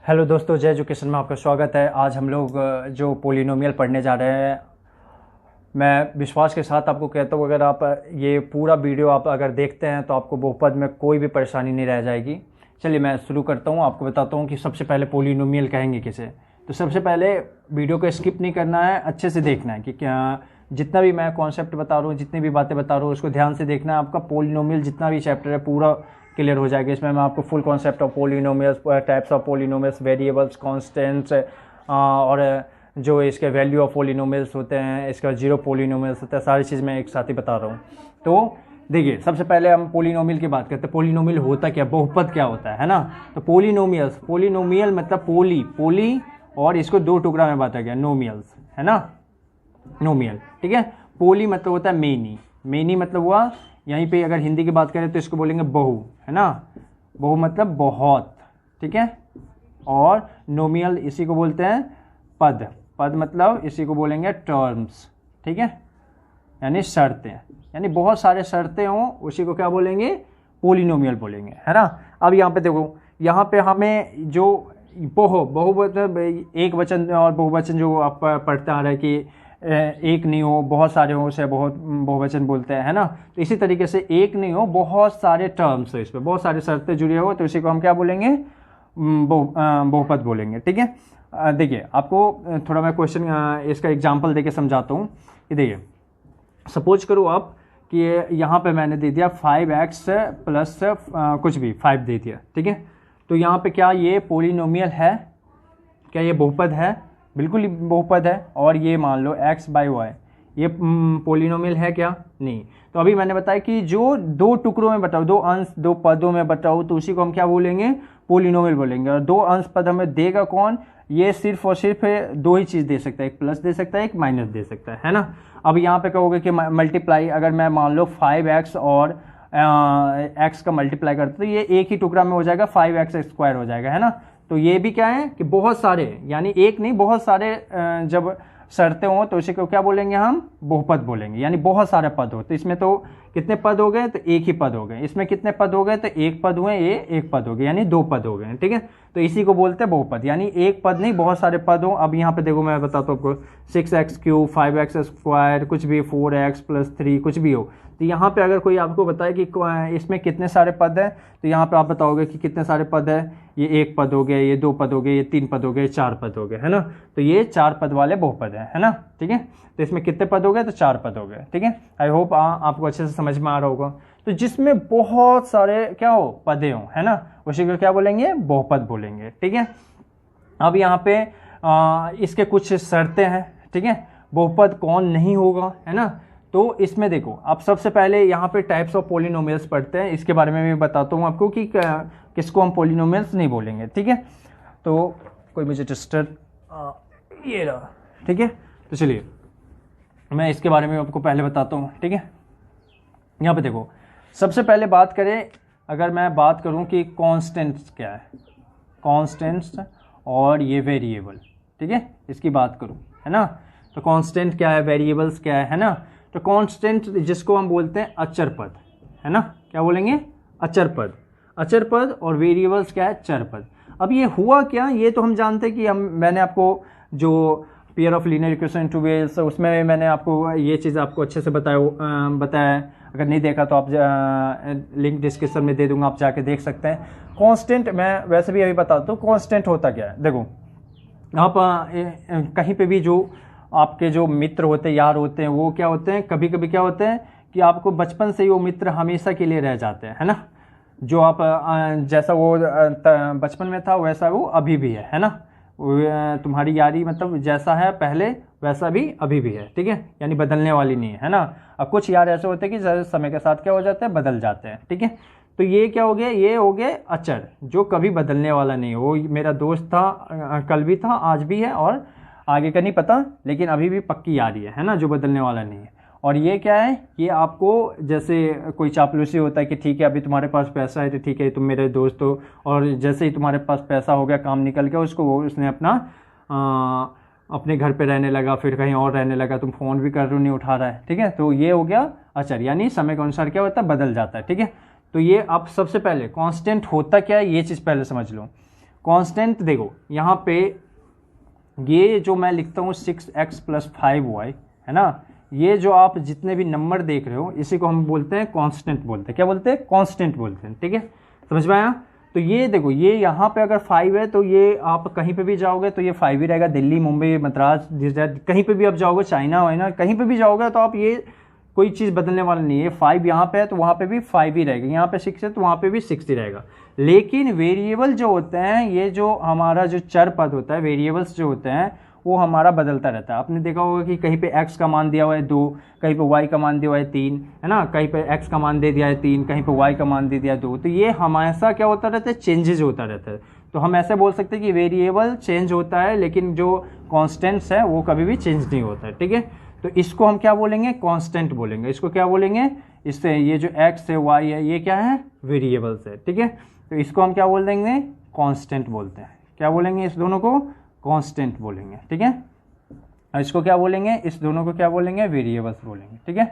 Hello दोस्तों, जय education में आपका स्वागत है। आज हम लोग जो पोलिनोमियल पढ़ने जा रहे हैं, मैं विश्वास के साथ आपको कहता हूँ, अगर आप ये पूरा वीडियो आप अगर देखते हैं तो आपको बहुपद में कोई भी परेशानी नहीं रह जाएगी। चलिए मैं शुरू करता हूँ, आपको बताता हूँ कि सबसे पहले पोलिनोमियल कहेंगे किसे। तो सबसे पहले वीडियो को स्किप नहीं करना है, अच्छे से देखना है कि क्या जितना भी मैं कॉन्सेप्ट बता रहा हूँ, जितनी भी बातें बता रहा हूँ, उसको ध्यान से देखना है। आपका पोलिनोमियल जितना भी चैप्टर है पूरा क्लियर हो जाएगा। इसमें मैं आपको full concept of polynomials, types of polynomials, variables, constants और जो इसके वैल्यू ऑफ पोलिनोमियल्स होते हैं, इसका जीरो पोलिनोमियल्स होता है, सारी चीज़ मैं एक साथ ही बता रहा हूँ। तो देखिए, सबसे पहले हम पोलिनोमियल की बात करते हैं। पोलिनोमियल होता क्या, बहुपद क्या होता है ना। तो पोलिनोमियल मतलब पोली और इसको दो टुकड़ा में बांटा गया, नोमियल्स, है ना, नोमियल, ठीक है। पोली मतलब होता है मेनी मतलब हुआ, यहीं पे अगर हिंदी की बात करें तो इसको बोलेंगे बहु, है ना। बहु मतलब बहुत, ठीक है। और नोमियल इसी को बोलते हैं पद मतलब इसी को बोलेंगे टर्म्स, ठीक है, यानी शर्तें, यानी बहुत सारे शर्तें हों उसी को क्या बोलेंगे, पोलिनोमियल बोलेंगे, है ना। अब यहाँ पे देखो, यहाँ पे हमें जो बहु मतलब एक वचन और बहुवचन जो आप पढ़ते आ रहे हैं कि एक नहीं हो बहुत सारे हो, उसे बहुवचन बोलते हैं, है ना। तो इसी तरीके से एक नहीं हो बहुत सारे टर्म्स है, इस पर बहुत सारे शर्तें जुड़े हो, तो इसी को हम क्या बोलेंगे, बहुपद बोलेंगे, ठीक है। देखिए, आपको थोड़ा मैं क्वेश्चन इसका एग्जांपल देके समझाता हूँ कि देखिए, सपोज करो आप कि यहाँ पे मैंने दे दिया 5x प्लस कुछ भी 5 दे दिया, ठीक है। तो यहाँ पे क्या ये पोलिनोमियल है, क्या ये बहुपद है? बिल्कुल बहुपद है। और ये मान लो x बाई वाई, ये पोलिनोमियल है क्या? नहीं। तो अभी मैंने बताया कि जो दो टुकड़ों में बटाओ, दो अंश दो पदों में बटाओ, तो उसी को हम क्या बोलेंगे, पोलिनोमियल बोलेंगे। और दो अंश पद हमें देगा कौन, ये सिर्फ और सिर्फ दो ही चीज़ दे सकता है, एक प्लस दे सकता है, एक माइनस दे सकता है ना। अब यहाँ पे कहोगे कि मल्टीप्लाई, अगर मैं मान लो 5x और x का मल्टीप्लाई करते तो ये एक ही टुकड़ा में हो जाएगा, 5x स्क्वायर हो जाएगा, है ना। तो ये भी क्या है कि बहुत सारे, यानी एक नहीं बहुत सारे जब शर्तें हों तो इसी को क्या बोलेंगे, हम बहुपद बोलेंगे, यानी बहुत सारे पद हो। तो इसमें तो कितने पद हो गए, तो एक ही पद हो गए। इसमें कितने पद हो गए, तो एक पद हुए, ये एक पद हो गए, यानी दो पद हो गए, ठीक है। तो इसी को बोलते हैं बहुपद, यानी एक पद नहीं बहुत सारे पद हो। अब यहाँ पे देखो, मैं बताता हूँ आपको, 6x³ 5x स्क्वायर, कुछ भी 4x + 3 कुछ भी हो। तो यहाँ पे अगर कोई आपको बताए कि इसमें कितने सारे पद हैं, तो यहाँ पे आप बताओगे कि कितने सारे पद है, ये एक पद हो गए, ये दो पद हो गए, ये तीन पद हो गए, चार पद हो गए, है ना। तो ये चार पद वाले बहुपद है ना, ठीक है। तो इसमें कितने पद हो गए, तो चार पद हो गए, ठीक है। आई होप आपको अच्छे से समझ में आ रहा होगा। तो जिसमें बहुत सारे क्या हो, पदे हो, है ना, उसी को क्या बोलेंगे, बहुपद बोलेंगे, ठीक है। अब यहाँ पे इसके कुछ शर्तें हैं, ठीक है। बहुपद कौन नहीं होगा, है ना। तो इसमें देखो, आप सबसे पहले यहाँ पे टाइप्स ऑफ पोलिनोमियल्स पढ़ते हैं, इसके बारे में भी बताता हूँ आपको कि किसको हम पोलिनोमियल्स नहीं बोलेंगे, ठीक है। तो कोई मुझे टेस्टर ये रहा, ठीक है। तो चलिए मैं इसके बारे में आपको पहले बताता हूँ, ठीक है। यहाँ पे देखो, सबसे पहले बात करें, अगर मैं बात करूँ कि कांस्टेंट्स क्या है, कांस्टेंट्स और ये वेरिएबल, ठीक है, इसकी बात करूँ, है ना। तो कांस्टेंट क्या है, वेरिएबल्स क्या है ना। तो कांस्टेंट जिसको हम बोलते हैं अचर पद, है ना, क्या बोलेंगे, अचर पद। अचर पद और वेरिएबल्स क्या है, चर पद। अब ये हुआ क्या, ये तो हम जानते हैं कि मैंने आपको जो pair of linear equation two वेल्स, उसमें मैंने आपको ये चीज़ आपको अच्छे से बताया। अगर नहीं देखा तो आप लिंक डिस्क्रिप्शन में दे दूंगा, आप जाके देख सकते हैं। कांस्टेंट मैं वैसे भी अभी बताता हूँ, कांस्टेंट होता क्या है। देखो, आप कहीं पे भी जो आपके जो मित्र होते हैं, यार होते हैं, वो क्या होते हैं, कभी कभी क्या होते हैं कि आपको बचपन से ही वो मित्र हमेशा के लिए रह जाते हैं, है ना। जो आप जैसा वो बचपन में था वैसा वो अभी भी है ना। तुम्हारी यारी मतलब जैसा है पहले वैसा भी अभी भी है, ठीक है, यानी बदलने वाली नहीं है ना। अब कुछ यार ऐसे होते हैं कि समय के साथ क्या हो जाते हैं, बदल जाते हैं, ठीक है। तो ये क्या हो गया, ये हो गए अचर, जो कभी बदलने वाला नहीं है। वो मेरा दोस्त था, कल भी था, आज भी है, और आगे का नहीं पता, लेकिन अभी भी पक्की यारी है ना, जो बदलने वाला नहीं है। और ये क्या है, ये आपको जैसे कोई चापलूसी होता है कि ठीक है अभी तुम्हारे पास पैसा है तो ठीक है तुम मेरे दोस्त हो, और जैसे ही तुम्हारे पास पैसा हो गया, काम निकल गया, उसने अपना अपने घर पे रहने लगा, फिर कहीं और रहने लगा, तुम फ़ोन भी कर रहे हो नहीं उठा रहा है, ठीक है। तो ये हो गया अचर, यानी समय के अनुसार क्या होता है, बदल जाता है, ठीक है। तो ये आप सबसे पहले कांस्टेंट होता क्या है, ये चीज़ पहले समझ लो। कांस्टेंट देखो यहाँ पे ये जो मैं लिखता हूँ 6x + 5y है ना, ये जो आप जितने भी नंबर देख रहे हो इसी को हम बोलते हैं कांस्टेंट बोलते हैं। क्या बोलते हैं? कांस्टेंट बोलते हैं। ठीक है, समझ में आया? तो ये देखो, ये यहाँ पे अगर 5 है तो ये आप कहीं पे भी जाओगे तो ये 5 ही रहेगा। दिल्ली, मुंबई, मद्रास, कहीं पे भी आप जाओगे, चाइना वाइना कहीं पे भी जाओगे तो आप ये कोई चीज़ बदलने वाला नहीं है। 5 यहाँ पे है तो वहाँ पे भी 5 ही रहेगा, यहाँ पे 6 है तो वहाँ पे भी 6 ही रहेगा। लेकिन वेरिएबल जो होते हैं, ये जो हमारा जो चर पद होता है, वेरिएबल्स जो होते हैं वो हमारा बदलता रहता है। आपने देखा होगा कि कहीं पे x का मान दिया हुआ है 2, कहीं पे y का मान दिया हुआ है 3, है ना, कहीं पे x का मान दे दिया है 3, कहीं पे y का मान दे दिया है 2। तो ये हमेशा क्या होता रहता है? चेंजेज होता रहता है। तो हम ऐसे बोल सकते हैं कि वेरिएबल चेंज होता है लेकिन जो कॉन्स्टेंट्स है वो कभी भी चेंज नहीं होता है। ठीक है, तो इसको हम क्या बोलेंगे? कांस्टेंट बोलेंगे। इसको क्या बोलेंगे? इससे ये जो x है y है ये क्या है? वेरिएबल्स है। ठीक है, तो इसको हम क्या बोल देंगे? कांस्टेंट बोलते हैं। क्या बोलेंगे? इस दोनों को कांस्टेंट बोलेंगे। ठीक है, और इसको क्या बोलेंगे? इस दोनों को क्या बोलेंगे? वेरिएबल्स बोलेंगे। ठीक है,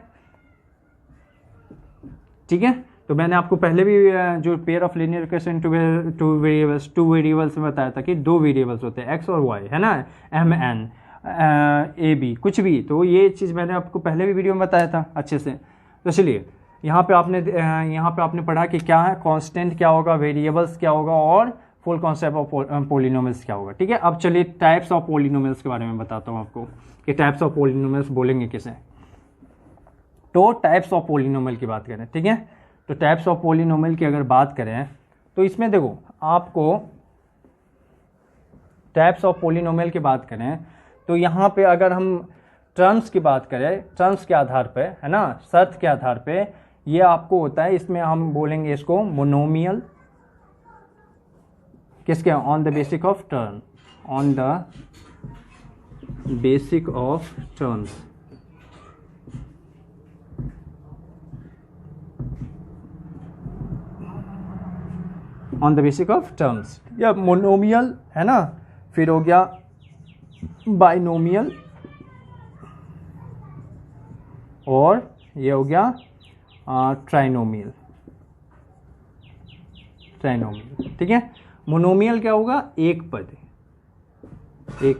ठीक है। तो मैंने आपको पहले भी जो pair of linear equation two variables में बताया था कि 2 वेरिएबल्स होते हैं x और y, है ना, m n a b कुछ भी। तो ये चीज़ मैंने आपको पहले भी वीडियो में बताया था अच्छे से। तो चलिए यहाँ पे आपने पढ़ा कि क्या है कांस्टेंट, क्या होगा वेरिएबल्स, क्या होगा और फुल कॉन्सेप्ट ऑफ पॉलिनोमियल्स क्या होगा। ठीक है, अब चलिए टाइप्स ऑफ पॉलिनोमियल्स के बारे में बताता हूँ आपको कि टाइप्स ऑफ पॉलिनोमियल्स बोलेंगे किसे। तो टाइप्स ऑफ पॉलिनोमियल की बात करें, ठीक है, तो टाइप्स ऑफ पॉलिनोमियल की अगर बात करें तो इसमें देखो, आपको टाइप्स ऑफ पॉलिनोमियल की बात करें तो यहाँ पे अगर हम टर्म्स की बात करें, टर्म्स के आधार पे, है ना, शर्त के आधार पे ये आपको होता है। इसमें हम बोलेंगे इसको मोनोमियल, किसके? On the basic of term, on the basic of terms. On the basic of terms, या मोनोमियल, है ना, फिर हो गया बाइनोमियल, और ये हो गया ट्राइनोमियल। ठीक है, मोनोमियल क्या होगा? एक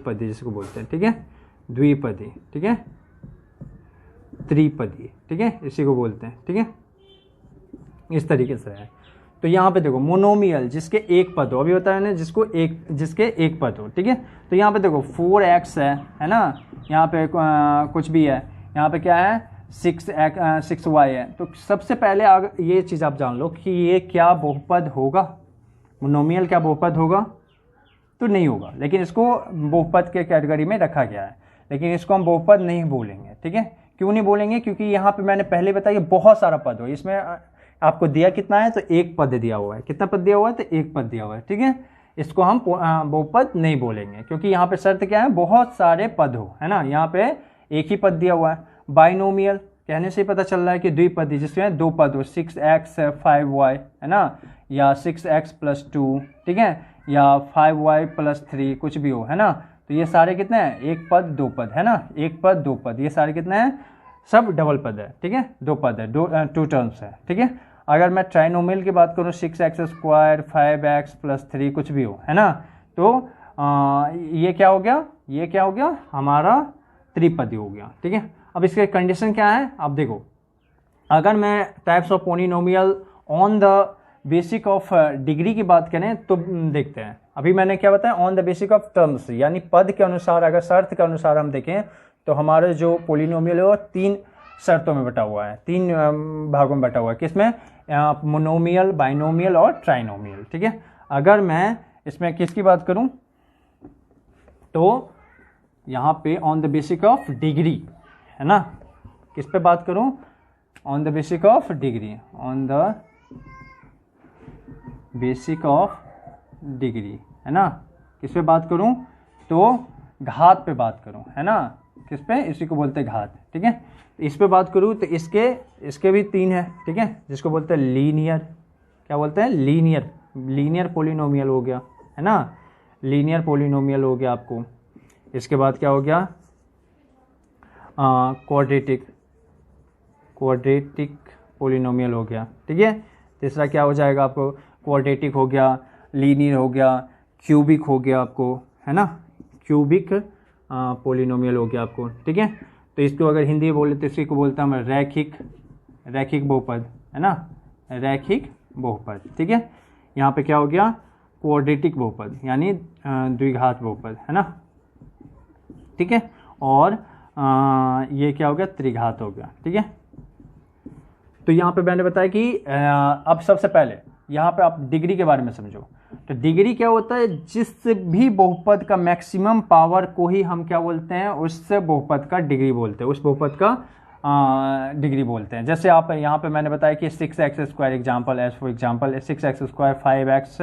पदी जिसको बोलते हैं। ठीक है, द्विपदी, ठीक है, त्रिपदी, ठीक है, इसी को बोलते हैं। ठीक है, इस तरीके से है। तो यहाँ पे देखो मोनोमियल जिसके एक पद हो, अभी होता है ना जिसके एक पद हो। ठीक है, तो यहाँ पे देखो 4x है ना, यहाँ पे कुछ भी है, यहाँ पे क्या है 6y है। तो सबसे पहले ये चीज़ आप जान लो कि ये क्या बहुपद होगा? मोनोमियल क्या बहुपद होगा? तो नहीं होगा, लेकिन इसको बहुपद के कैटेगरी में रखा गया है, लेकिन इसको हम बहुपद नहीं बोलेंगे। ठीक है, क्यों नहीं बोलेंगे? क्योंकि यहाँ पे मैंने पहले बताया बहुत सारा पद हो, इसमें आपको दिया कितना है? तो एक पद दिया हुआ है। कितना पद दिया हुआ है? तो एक पद दिया हुआ है। ठीक है, इसको हम बहुपद नहीं बोलेंगे क्योंकि यहाँ पे शर्त क्या है? बहुत सारे पद हो, है ना, यहाँ पे एक ही पद दिया हुआ है। बाइनोमियल कहने से पता चल रहा है कि द्विपदी जिसमें 2 पद हो, 6x 5y, है ना, या 6x + 2, ठीक है, या 5y + 3, कुछ भी हो, है ना। तो ये सारे कितने हैं? एक पद 2 पद, है ना, एक पद 2 पद, ये सारे कितने हैं? सब डबल पद है। ठीक है, 2 पद है, 2 टर्म्स है। ठीक है, अगर मैं ट्राइनोमियल की बात करूँ 6x², 5x + 3, कुछ भी हो, है ना, तो ये क्या हो गया? ये क्या हो गया? हमारा त्रिपदी हो गया। ठीक है, अब इसके कंडीशन क्या है? आप देखो, अगर मैं types of polynomial on the basic of degree की बात करें तो देखते हैं। अभी मैंने क्या बताया? On the basic of terms, यानी पद के अनुसार, अगर शर्त के अनुसार हम देखें तो हमारे जो पॉलिनोमियल है वो 3 शर्तों में बटा हुआ है, 3 भागों में बटा हुआ है। किसमें? मोनोमियल, बाइनोमियल और ट्राइनोमियल। ठीक है, अगर मैं इसमें किसकी बात करूं तो यहाँ पे on the basic of degree, है ना, किस पे बात करूं? On the basic of degree, on the basic of degree, है ना, किस पे बात करूं? तो घात पे बात करूं, है ना, किस पे? इसी को बोलते हैं घात। ठीक है, इस पे बात करूं तो इसके भी 3 है। ठीक है, जिसको बोलते हैं लीनियर, क्या बोलते हैं? लीनियर पॉलिनोमियल हो गया, है ना, लीनियर पॉलिनोमियल हो गया आपको। इसके बाद क्या हो गया? क्वाड्रेटिक पॉलिनोमियल हो गया। ठीक है, तीसरा क्या हो जाएगा आपको? क्वाड्रेटिक हो गया, लीनियर हो गया, क्यूबिक हो गया आपको, है ना, क्यूबिक पोलिनोमियल हो गया आपको, ठीक है। तो इसको अगर हिंदी में बोले तो इसी को बोलता हूँ मैं रैखिक बहुपद, है ना, रैखिक बहुपद, ठीक है। यहाँ पे क्या हो गया, क्वाड्रेटिक बहुपद यानी द्विघात बहुपद, है ना, ठीक है। और ये क्या हो गया, त्रिघात हो गया, ठीक है। तो यहाँ पे मैंने बताया कि अब सबसे पहले यहाँ पे आप डिग्री के बारे में समझो। तो डिग्री क्या होता है, जिस भी बहुपद का मैक्सिमम पावर को ही हम क्या बोलते हैं, उस बहुपद का डिग्री बोलते हैं, उस बहुपद का डिग्री बोलते हैं। जैसे आप यहाँ पे मैंने बताया कि 6x² example, as for example 6x² 5x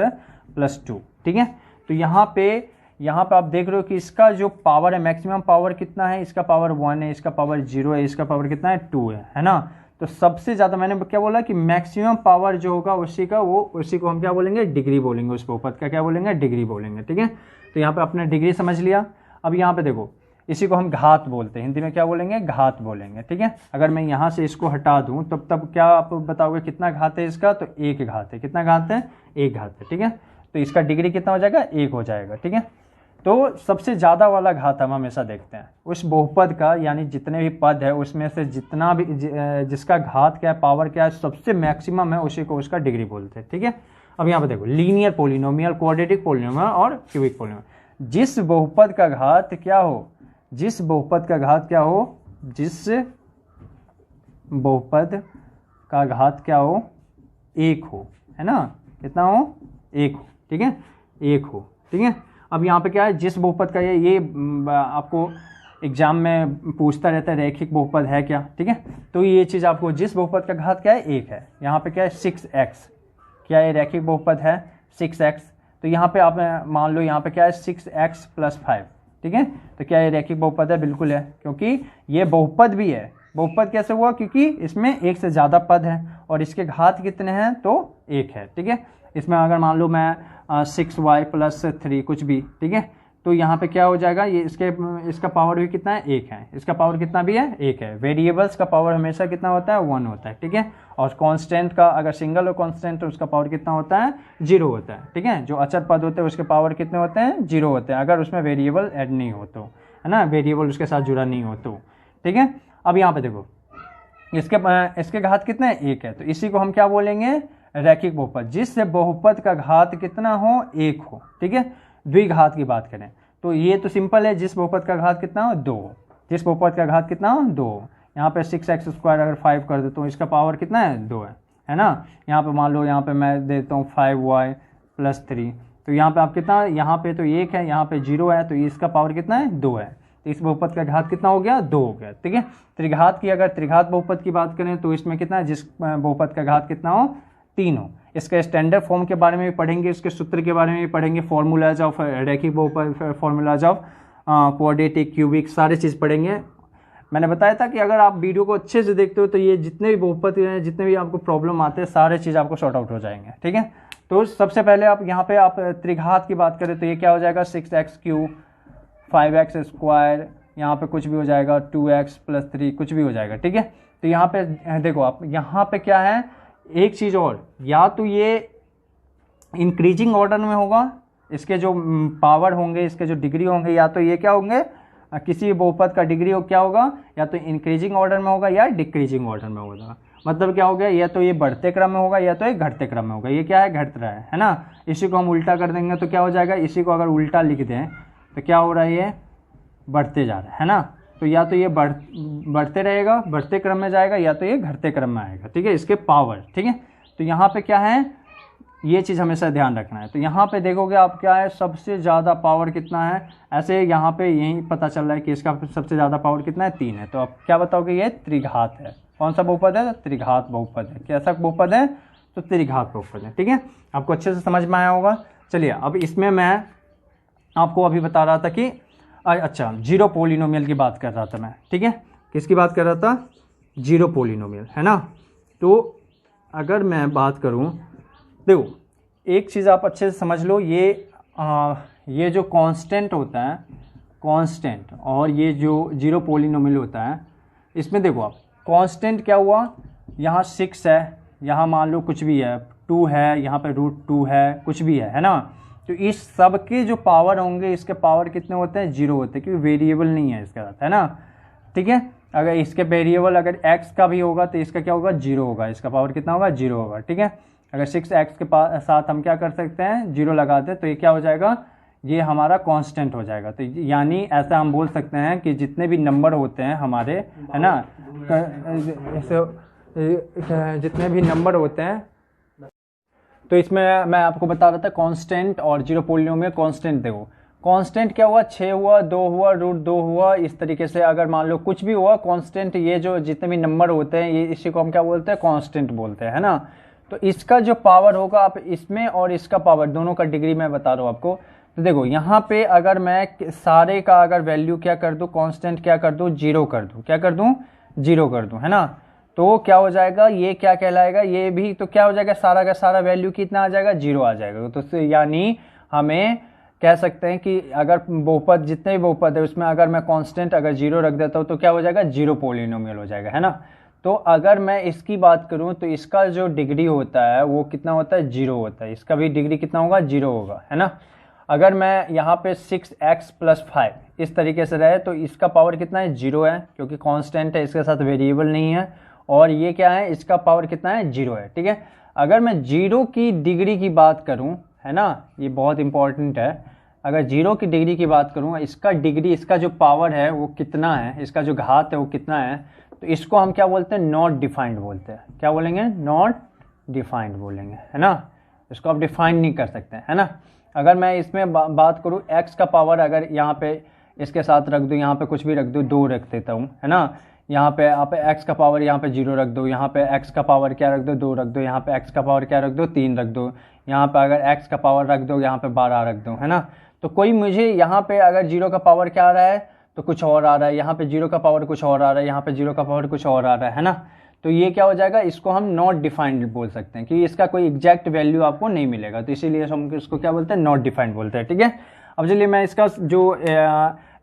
+ 2, ठीक है। तो यहाँ पे आप देख रहे हो कि इसका जो पावर है, मैक्सिमम पावर कितना है, इसका पावर 1 है, इसका पावर 0 है, इसका पावर कितना है 2 है ना। तो सबसे ज़्यादा मैंने क्या बोला कि मैक्सिमम पावर जो होगा उसी को हम क्या बोलेंगे, डिग्री बोलेंगे, उस बहुपद का क्या बोलेंगे, डिग्री बोलेंगे, ठीक है। तो यहाँ पे आपने डिग्री समझ लिया। अब यहाँ पे देखो, इसी को हम घात बोलते हैं, हिंदी में क्या बोलेंगे, घात बोलेंगे, ठीक है। अगर मैं यहाँ से इसको हटा दूँ तब क्या आप बताओगे कितना घात है इसका, तो 1 घात है। कितना घात है, 1 घात है, ठीक है। तो इसका डिग्री कितना हो जाएगा, 1 हो जाएगा, ठीक है। तो सबसे ज़्यादा वाला घात हम हमेशा देखते हैं उस बहुपद का, यानी जितने भी पद है उसमें से जितना भी जिसका घात क्या है, पावर क्या है, सबसे मैक्सिमम है, उसी को उसका डिग्री बोलते हैं, ठीक है। अब यहाँ पे देखो, लीनियर पोलिनोमियल, क्वाड्रेटिक पोलिनोमियल और क्यूबिक पोलिनोमियल। जिस बहुपद का घात क्या हो, जिस बहुपद का घात क्या हो, जिस बहुपद का घात क्या हो, 1 हो, है ना, कितना हो, 1 हो, ठीक है, 1 हो, ठीक है। अब यहाँ पे क्या है, जिस बहुपद का ये आपको एग्जाम में पूछता रहता है, रैखिक बहुपद है क्या, ठीक है। तो ये चीज़ आपको, जिस बहुपद का घात क्या है, 1 है। यहाँ पे क्या है, 6x, क्या ये रैखिक बहुपद है, 6x। तो यहाँ पे आप मान लो, यहाँ पे क्या है, 6x + 5, ठीक है। तो क्या ये रैखिक बहुपद है, बिल्कुल है, क्योंकि ये बहुपद भी है। बहुपद कैसे हुआ, क्योंकि इसमें 1 से ज़्यादा पद है और इसके घात कितने हैं, तो 1 है, ठीक है। इसमें अगर मान लो मैं 6y + 3 कुछ भी, ठीक है, तो यहाँ पे क्या हो जाएगा, ये इसका पावर भी कितना है, 1 है, इसका पावर कितना भी है, 1 है। वेरिएबल्स का पावर हमेशा कितना होता है, 1 होता है, ठीक है। और कांस्टेंट का अगर सिंगल और कांस्टेंट तो उसका पावर कितना होता है, 0 होता है, ठीक है। जो अचर पद होते हैं उसके पावर कितने होते हैं, 0 होते हैं, अगर उसमें वेरिएबल ऐड नहीं हो तो, है ना, वेरिएबल उसके साथ जुड़ा नहीं हो तो, ठीक है। अब यहाँ पे देखो, इसके घात कितना है, 1 है। तो इसी को हम क्या बोलेंगे, रैखिक बहुपद, जिससे बहुपद का घात कितना हो, 1 हो, ठीक है। द्विघात की बात करें तो ये तो सिंपल है, जिस बहुपद का घात कितना हो, 2, जिस बहुपद का घात कितना हो, 2। यहाँ पे 6x² अगर 5 कर देता हूँ, इसका पावर कितना है, 2 है ना। यहाँ पे मान लो, यहाँ पे मैं देता हूँ 5y + 3, तो यहाँ पे आप कितना, यहाँ पे तो 1 है, यहाँ पे 0 है, तो इसका पावर कितना है, 2 है। तो इस बहुपद का घात कितना हो गया, 2 हो गया, ठीक है। त्रिघात की अगर त्रिघात बहुपद की बात करें तो इसमें कितना है, जिस बहुपद का घात कितना हो, 3 हो। इसके स्टैंडर्ड फॉर्म के बारे में भी पढ़ेंगे, इसके सूत्र के बारे में भी पढ़ेंगे, फॉर्मूलाज ऑफ रैखिक बहुपद, फॉर्मूलाज ऑफ क्वाड्रेटिक, क्यूबिक, सारी चीज़ पढ़ेंगे। मैंने बताया था कि अगर आप वीडियो को अच्छे से देखते हो तो ये जितने भी बहुपद हैं, जितने भी आपको प्रॉब्लम आते हैं, सारे चीज़ आपको सॉर्ट आउट हो जाएंगे, ठीक है। तो सबसे पहले आप यहाँ पे आप त्रिघात की बात करें तो ये क्या हो जाएगा, 6x3, 5x², यहाँ पे कुछ भी हो जाएगा, 2x + 3 कुछ भी हो जाएगा, ठीक है। तो यहाँ पे देखो, आप यहाँ पे क्या है, एक चीज़ और, या तो ये इंक्रीजिंग ऑर्डर में होगा, इसके जो पावर होंगे, इसके जो डिग्री होंगे, या तो ये क्या होंगे, किसी बहुपद का डिग्री हो क्या होगा, या तो इंक्रीजिंग ऑर्डर में होगा या डिक्रीजिंग ऑर्डर में होगा। मतलब क्या हो गया, या तो ये बढ़ते क्रम में होगा या तो ये घटते क्रम में होगा। ये क्या है, घट रहा है ना। इसी को हम उल्टा कर देंगे तो क्या हो जाएगा, इसी को अगर उल्टा लिख दें तो क्या हो रहा है, ये बढ़ते जा रहा है ना। तो या तो ये बढ़ते रहेगा, बढ़ते क्रम में जाएगा, या तो ये घटते क्रम में आएगा, ठीक है, इसके पावर, ठीक है। तो यहाँ पे क्या है, ये चीज़ हमेशा ध्यान रखना है। तो यहाँ पे देखोगे आप क्या है, सबसे ज़्यादा पावर कितना है, ऐसे यहाँ पे यही पता चल रहा है कि इसका सबसे ज़्यादा पावर कितना है, 3 है। तो आप क्या बताओगे, ये त्रिघात है। कौन सा बहुपद है, त्रिघात बहुपद है। कैसा बहुपद है, तो त्रिघात बहुपद है, ठीक है। आपको अच्छे से समझ में आया होगा। चलिए, अब इसमें मैं आपको अभी बता रहा था कि अच्छा, जीरो पोलिनोमियल की बात कर रहा था मैं, ठीक है। किसकी बात कर रहा था, जीरो पोलिनोमियल, है ना। तो अगर मैं बात करूं, देखो एक चीज़ आप अच्छे से समझ लो, ये जो कांस्टेंट होता है, कांस्टेंट, और ये जो जीरो पोलिनोमियल होता है, इसमें देखो आप, कांस्टेंट क्या हुआ, यहाँ 6 है, यहाँ मान लो कुछ भी है, 2 है, यहाँ पे √2 है, कुछ भी है ना। तो इस सब के जो पावर होंगे इसके पावर कितने होते हैं, 0 होते हैं, क्योंकि वेरिएबल नहीं है इसके साथ, है ना। ठीक है, अगर इसके वेरिएबल अगर x का भी होगा तो इसका क्या होगा, 0 होगा, इसका पावर कितना होगा, 0 होगा। ठीक है, अगर 6x के साथ हम क्या कर सकते हैं, 0 लगा दे तो ये क्या हो जाएगा, ये हमारा कांस्टेंट हो जाएगा। तो यानी ऐसा हम बोल सकते हैं कि जितने भी नंबर होते हैं हमारे, है ना, जितने भी नंबर होते हैं, तो इसमें मैं आपको बता रहा था कांस्टेंट और जीरो पोलिनोमियल कांस्टेंट। देखो कांस्टेंट क्या हुआ, 6 हुआ, 2 हुआ, √2 हुआ, इस तरीके से अगर मान लो कुछ भी हुआ कांस्टेंट, ये जो जितने भी नंबर होते हैं ये इसी को हम क्या बोलते हैं, कांस्टेंट बोलते हैं, है ना। तो इसका जो पावर होगा, आप इसमें और इसका पावर दोनों का डिग्री मैं बता रहा हूँ आपको। तो देखो यहाँ पे अगर मैं सारे का अगर वैल्यू क्या कर दूँ, कांस्टेंट क्या कर दूँ, 0 कर दूँ, क्या कर दूँ, 0 कर दूँ, है ना। तो क्या हो जाएगा, ये क्या कहलाएगा, ये भी तो क्या हो जाएगा, सारा का सारा वैल्यू कितना आ जाएगा, 0 आ जाएगा। तो यानी हमें कह सकते हैं कि अगर बहुपद, जितने भी बहुपद है उसमें अगर मैं कांस्टेंट अगर 0 रख देता हूँ तो क्या हो जाएगा, 0 पोलिनोमियल हो जाएगा, है ना। तो अगर मैं इसकी बात करूँ तो इसका जो डिग्री होता है वो कितना होता है, 0 होता है, इसका भी डिग्री कितना होगा, 0 होगा, है ना। अगर मैं यहाँ पे 6x + 5 इस तरीके से रहे तो इसका पावर कितना है, 0 है, क्योंकि कांस्टेंट है, इसके साथ वेरिएबल नहीं है, और ये क्या है, इसका पावर कितना है, 0 है। ठीक है, अगर मैं 0 की डिग्री की बात करूं, है ना, ये बहुत इंपॉर्टेंट है, अगर 0 की डिग्री की बात करूं, इसका डिग्री, इसका जो पावर है वो कितना है, इसका जो घात है वो कितना है, तो इसको हम क्या बोलते हैं, नॉट डिफाइंड बोलते हैं। क्या बोलेंगे, नॉट डिफाइंड बोलेंगे, है ना, इसको आप डिफाइन नहीं कर सकते, है ना। अगर मैं इसमें बात करूँ, x का पावर अगर यहाँ पे इसके साथ रख दूँ, यहाँ पे कुछ भी रख दूँ, 2 रख देता हूँ, है ना। यहाँ पे आप x का पावर यहाँ पे 0 रख दो, यहाँ पे x का पावर क्या रख दो, 2 रख दो, यहाँ पे x का पावर क्या रख दो, 3 रख दो, यहाँ पे अगर x का पावर रख दो, यहाँ पे 12 रख दो, है ना। तो कोई मुझे यहाँ पे अगर 0 का पावर क्या आ रहा है तो कुछ और आ रहा है, यहाँ पे 0 का पावर कुछ और आ रहा है, यहाँ पे 0 का पावर कुछ और आ रहा है ना। तो ये क्या हो जाएगा, इसको हम नॉट डिफाइंड बोल सकते हैं कि इसका कोई एग्जैक्ट वैल्यू आपको नहीं मिलेगा, तो इसीलिए हम इसको क्या बोलते हैं, नॉट डिफाइंड बोलते हैं। ठीक है, अब चलिए मैं इसका जो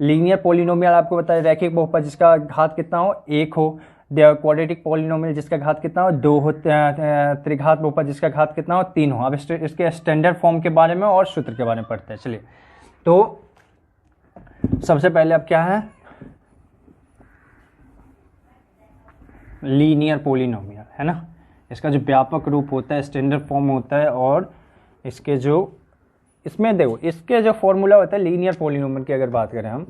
लीनियर पोलिनोमियल आपको बताया, रैखिक बहुपद जिसका घात कितना हो, 1 हो, क्वाड्रेटिक पोलिनोमियल जिसका घात कितना हो, 2 हो, त्रिघात बहुपद जिसका घात कितना हो, 3 हो। अब इसके स्टैंडर्ड फॉर्म के बारे में और सूत्र के बारे में पढ़ते हैं। चलिए, तो सबसे पहले अब क्या है, लीनियर पोलिनोमियल, है ना। इसका जो व्यापक रूप होता है, स्टैंडर्ड फॉर्म होता है, और इसके जो, इसमें देखो इसके जो फॉर्मूला होता है लीनियर पोलिनोमियल की अगर बात करें, हम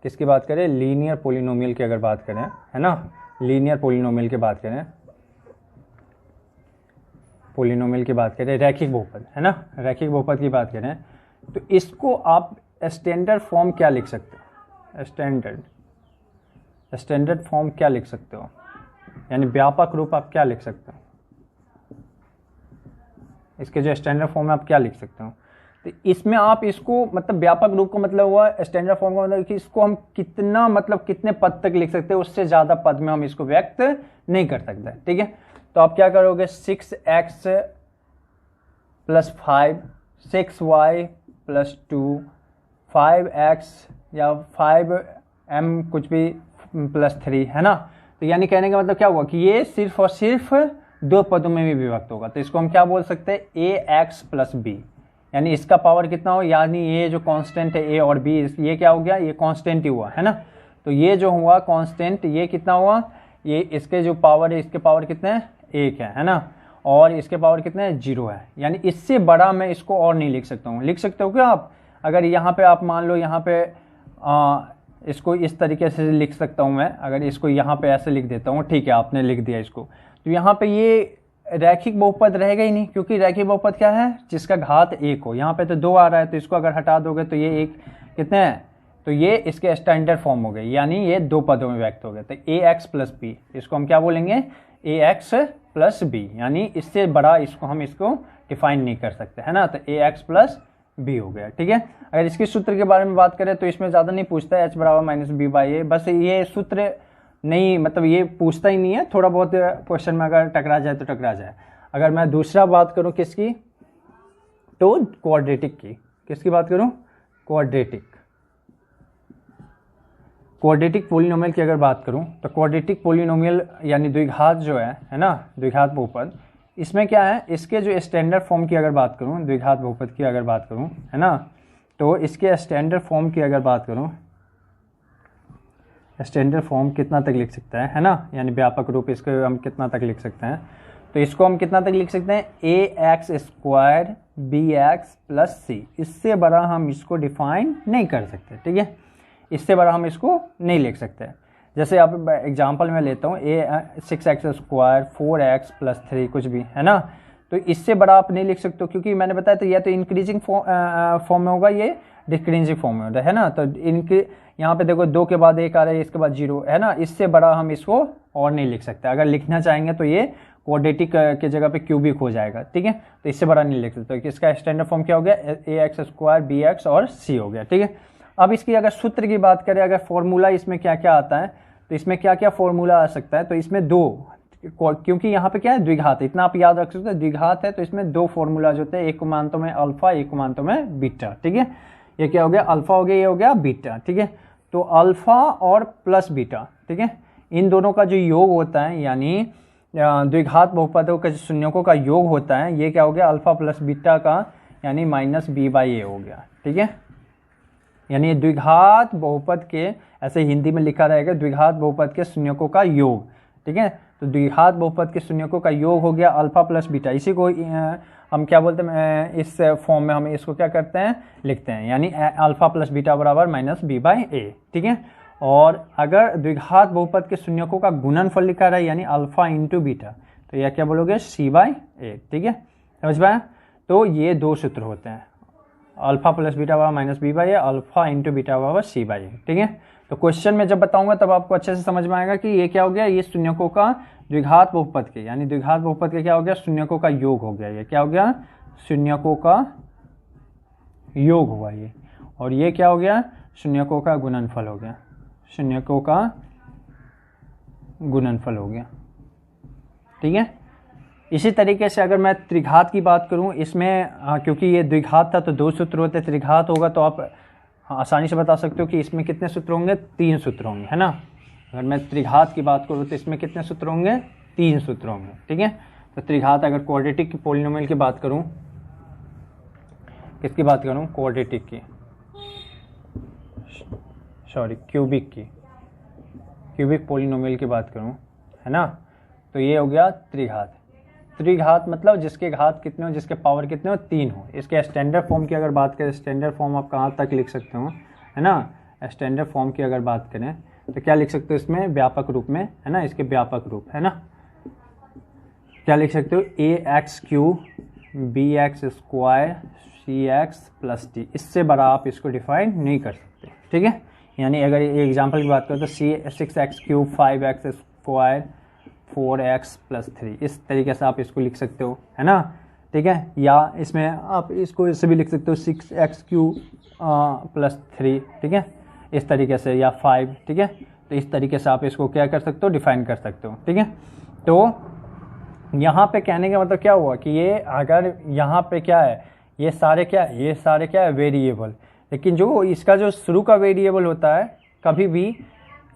किसकी बात करें, लीनियर पोलिनोमियल की अगर बात करें, है ना, लीनियर पोलिनोमियल की बात करें, पोलिनोमियल की बात करें, रैखिक बहुपद, है ना, रैखिक बहुपद की बात करें, तो इसको आप स्टैंडर्ड फॉर्म क्या लिख सकते हो, स्टैंडर्ड फॉर्म क्या लिख सकते हो, यानी व्यापक रूप आप क्या लिख सकते हो, इसके जो स्टैंडर्ड फॉर्म है आप क्या लिख सकते हो। तो इसमें आप इसको मतलब व्यापक रूप को मतलब हुआ स्टैंडर्ड फॉर्म का मतलब कि इसको हम कितना मतलब कितने पद तक लिख सकते हैं, उससे ज़्यादा पद में हम इसको व्यक्त नहीं कर सकते। ठीक है, तो आप क्या करोगे, 6x + 5, 6y + 2, 5x या 5m कुछ भी +3, है ना। तो यानी कहने का मतलब क्या हुआ कि ये सिर्फ और सिर्फ 2 पदों में भी विभक्त होगा, तो इसको हम क्या बोल सकते हैं, ax + b, यानी इसका पावर कितना हो, यानी ये जो कांस्टेंट है a और b, ये क्या हो गया, ये कांस्टेंट ही हुआ, है ना। तो ये जो हुआ कांस्टेंट, ये कितना हुआ, ये इसके जो पावर है, इसके पावर कितने हैं, 1 है ना, और इसके पावर कितने हैं, 0 है, यानी इससे बड़ा मैं इसको और नहीं लिख सकता हूँ। लिख सकते हो क्या आप, अगर यहाँ पे आप मान लो यहाँ पे इसको इस तरीके से लिख सकता हूँ मैं, अगर इसको यहाँ पे ऐसे लिख देता हूँ, ठीक है, आपने लिख दिया इसको, तो यहाँ पे ये रैखिक बहुपद रहेगा ही नहीं, क्योंकि रैखिक बहुपद क्या है, जिसका घात 1 हो। यहाँ पे तो 2 आ रहा है, तो इसको अगर हटा दोगे तो ये 1 कितने हैं, तो ये इसके स्टैंडर्ड फॉर्म हो गए, यानी ये 2 पदों में व्यक्त हो गए। तो ax + b, इसको हम क्या बोलेंगे, ax + b, यानी इससे बड़ा इसको हम इसको डिफाइन नहीं कर सकते, है ना। तो ax + b हो गया। ठीक है, अगर इसके सूत्र के बारे में बात करें तो इसमें ज़्यादा नहीं पूछता है, h = -b/a, बस ये सूत्र नहीं, मतलब ये पूछता ही नहीं है, थोड़ा बहुत क्वेश्चन में अगर टकरा जाए तो टकरा जाए। अगर मैं दूसरा बात करूं किसकी, तो क्वाड्रेटिक की, किसकी बात करूं, क्वाड्रेटिक पोलिनोमियल की अगर बात करूं, तो क्वाड्रेटिक पोलिनोमियल यानी द्विघात जो है ना, द्विघात बहुपद, इसमें क्या है, इसके जो स्टैंडर्ड फॉर्म की अगर बात करूँ, द्विघात बहुपद की अगर बात करूँ, है ना, तो इसके स्टैंडर्ड फॉर्म की अगर बात करूँ, स्टैंडर्ड फॉर्म कितना तक लिख सकते हैं, है ना, यानी व्यापक रूप इसको हम कितना तक लिख सकते हैं, तो इसको हम कितना तक लिख सकते हैं, ax² bx प्लस सी। इससे बड़ा हम इसको डिफाइन नहीं कर सकते, ठीक है, इससे बड़ा हम इसको नहीं लिख सकते। जैसे आप एग्जांपल में लेता हूँ 6x² 4x प्लस 3 कुछ भी, है ना, तो इससे बड़ा आप नहीं लिख सकते हो, क्योंकि मैंने बताया तो या तो इंक्रीजिंग फॉर्म में होगा, ये डिक्रीजिंग फॉर्म में होता है ना। तो इनके यहाँ पे देखो 2 के बाद 1 आ रहा है, इसके बाद 0, है ना, इससे बड़ा हम इसको और नहीं लिख सकते। अगर लिखना चाहेंगे तो ये क्वाड्रेटिक के जगह पे क्यूबिक हो जाएगा, ठीक है, तो इससे बड़ा नहीं लिख सकते। तो इसका स्टैंडर्ड फॉर्म क्या हो गया, ax² bx और c हो गया, ठीक है। अब इसकी अगर सूत्र की बात करें, अगर फॉर्मूला इसमें क्या क्या आता है, तो इसमें क्या क्या फॉर्मूला आ सकता है, तो इसमें 2, क्योंकि यहाँ पे क्या है द्विघात है, इतना आप याद रख सकते हो, द्विघात है, तो इसमें 2 फॉर्मूलाज होते हैं, एक को मानता हूं मैं अल्फा, एक को मानता हूं मैं बीटा, ठीक है। ये क्या हो गया, अल्फा हो गया, ये हो गया बीटा, ठीक है। तो अल्फा और प्लस बीटा, ठीक है, इन दोनों का जो योग होता है, यानी द्विघात बहुपदों के शून्यकों का योग होता है, ये क्या हो गया, अल्फा प्लस बीटा का, यानी -b/a हो गया, ठीक है। यानी द्विघात बहुपद के, ऐसे हिंदी में लिखा रहेगा, द्विघात बहुपद के शून्यकों का योग, ठीक है। तो द्विघात बहुपद के शून्यकों का योग हो गया अल्फा प्लस बीटा। इसी को हम क्या बोलते हैं, इस फॉर्म में हम इसको क्या करते हैं, लिखते हैं, यानी अल्फा प्लस बीटा बराबर -b/a, ठीक है। और अगर द्विघात बहुपद के शून्यकों का गुणनफल लिखा रहा है, यानी अल्फा इंटू बीटा, तो यह क्या बोलोगे, c/a, ठीक है, समझ पाया। तो ये 2 सूत्र होते हैं, अल्फा प्लस बीटा बराबर -b/a, अल्फा इंटू बीटा बराबर c/a, ठीक है। तो क्वेश्चन में जब बताऊंगा तब आपको अच्छे से समझ में आएगा कि ये क्या हो गया, ये शून्यकों का द्विघात बहुपद के, यानी द्विघात बहुपद के क्या हो गया, शून्यकों का योग हो गया, ये क्या हो गया, शून्यकों का योग हुआ ये, और ये क्या हो गया, शून्यकों का गुणनफल हो गया, शून्यकों का गुणनफल हो गया, ठीक है। इसी तरीके से अगर मैं त्रिघात की बात करूं, इसमें क्योंकि ये द्विघात था तो 2 सूत्र होते, त्रिघात होगा तो आप आसानी से बता सकते हो कि इसमें कितने सूत्र होंगे, 3 सूत्र होंगे, है ना। अगर मैं त्रिघात की बात करूं तो इसमें कितने सूत्र होंगे, 3 सूत्र होंगे, ठीक है। तो त्रिघात अगर क्वाड्रेटिक पॉलिनोमियल की बात करूं, किसकी बात करूं, क्वाड्रेटिक की, सॉरी क्यूबिक की, क्यूबिक पॉलिनोमियल की बात करूं, है ना, तो ये हो गया त्रिघात। त्रिघात मतलब जिसके घात कितने हो, जिसके पावर कितने हो, 3 हो। इसके स्टैंडर्ड फॉर्म की अगर बात करें, स्टैंडर्ड फॉर्म आप कहाँ तक लिख सकते हो, है ना, स्टैंडर्ड फॉर्म की अगर बात करें तो क्या लिख सकते हो इसमें, व्यापक रूप में, है ना, इसके व्यापक रूप, है ना, क्या लिख सकते हो, ax³ bx² cx plus d, इससे बड़ा आप इसको डिफाइन नहीं कर सकते, ठीक है। यानी अगर एग्जाम्पल की बात करें तो 6x³ 5x² 4x प्लस 3, इस तरीके से आप इसको लिख सकते हो, है ना, ठीक है। या इसमें आप इसको इससे भी लिख सकते हो 6x³ प्लस 3, ठीक है, इस तरीके से, या 5, ठीक है। तो इस तरीके से आप इसको क्या कर सकते हो, डिफाइन कर सकते हो, ठीक है। तो यहाँ पे कहने का मतलब क्या हुआ कि ये अगर यहाँ पे क्या है, ये सारे क्या है, ये सारे क्या है, वेरिएबल, लेकिन जो इसका जो शुरू का वेरिएबल होता है, कभी भी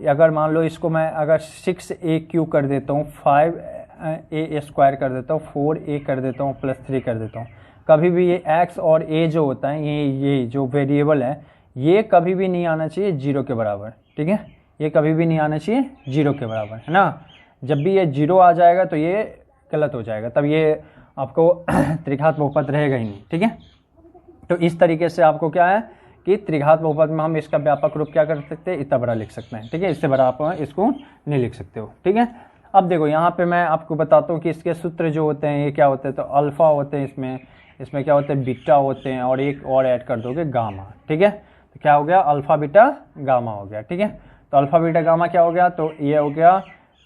अगर मान लो इसको मैं अगर 6a³ कर देता हूँ, 5a² कर देता हूँ, 4a कर देता हूँ, प्लस 3 कर देता हूँ, कभी भी ये x और a जो होता है, ये जो वेरिएबल है, ये कभी भी नहीं आना चाहिए 0 के बराबर, ठीक है। ये कभी भी नहीं आना चाहिए 0 के बराबर, है ना। जब भी ये 0 आ जाएगा तो ये गलत हो जाएगा, तब ये आपको त्रिघात बहुपद रहेगा ही नहीं, ठीक है। तो इस तरीके से आपको क्या है कि त्रिघात बहुपद में हम इसका व्यापक रूप क्या कर सकते हैं, इतना बड़ा लिख सकते हैं, ठीक है, इससे बड़ा आप इसको नहीं लिख सकते हो, ठीक है। अब देखो यहाँ पे मैं आपको बताता हूँ कि इसके सूत्र जो होते हैं ये क्या होते हैं, तो अल्फा होते हैं, इसमें क्या होते हैं, बीटा होते हैं, और एक और ऐड कर दोगे गामा, ठीक है। तो क्या हो गया, अल्फा बीटा गामा हो गया, ठीक है। तो अल्फा बीटा गामा क्या हो गया, तो ये हो गया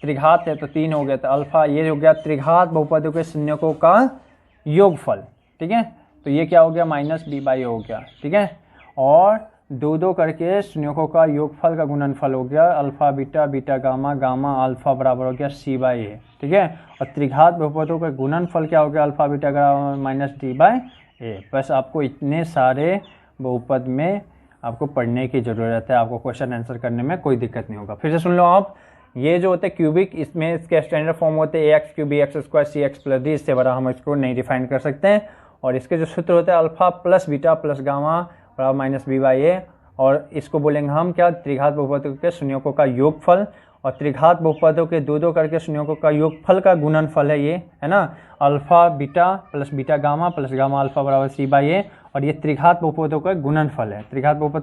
त्रिघात है तो 3 हो गया, तो अल्फा ये हो गया त्रिघात बहुपदों के शून्यकों का योगफल, ठीक है। तो ये क्या हो गया, -b/a हो गया, ठीक है। और 2 करके शून्यकों का योगफल का गुणनफल हो गया alpha beta, beta gamma, gamma alpha बराबर हो गया c/a, ठीक है। और त्रिघात बहुपदों का गुणनफल क्या हो गया, अल्फा बीटा गामा -d/a। बस आपको इतने सारे बहुपद में आपको पढ़ने की ज़रूरत है, आपको क्वेश्चन आंसर करने में कोई दिक्कत नहीं होगा। फिर से सुन लो आप ये जो होते हैं क्यूबिक, इसमें इसके स्टैंडर्ड फॉर्म होते हैं ax cube bx square cx plus D, इससे बड़ा हम इसको नहीं डिफाइन कर सकते हैं। और इसके जो सूत्र होते हैं alpha plus beta plus gamma बराबर माइनस बी बाई ए, और इसको बोलेंगे हम क्या, त्रिघात बहुपदों के संयोगों का योगफल। और त्रिघात बहुपदों के दो करके संयोगों का योगफल का गुणनफल है ये, है ना, alpha beta plus beta gamma plus gamma alpha बराबर सी बाई ए, और ये त्रिघात बहुपदों का गुणनफल है। त्रिघात बहुपद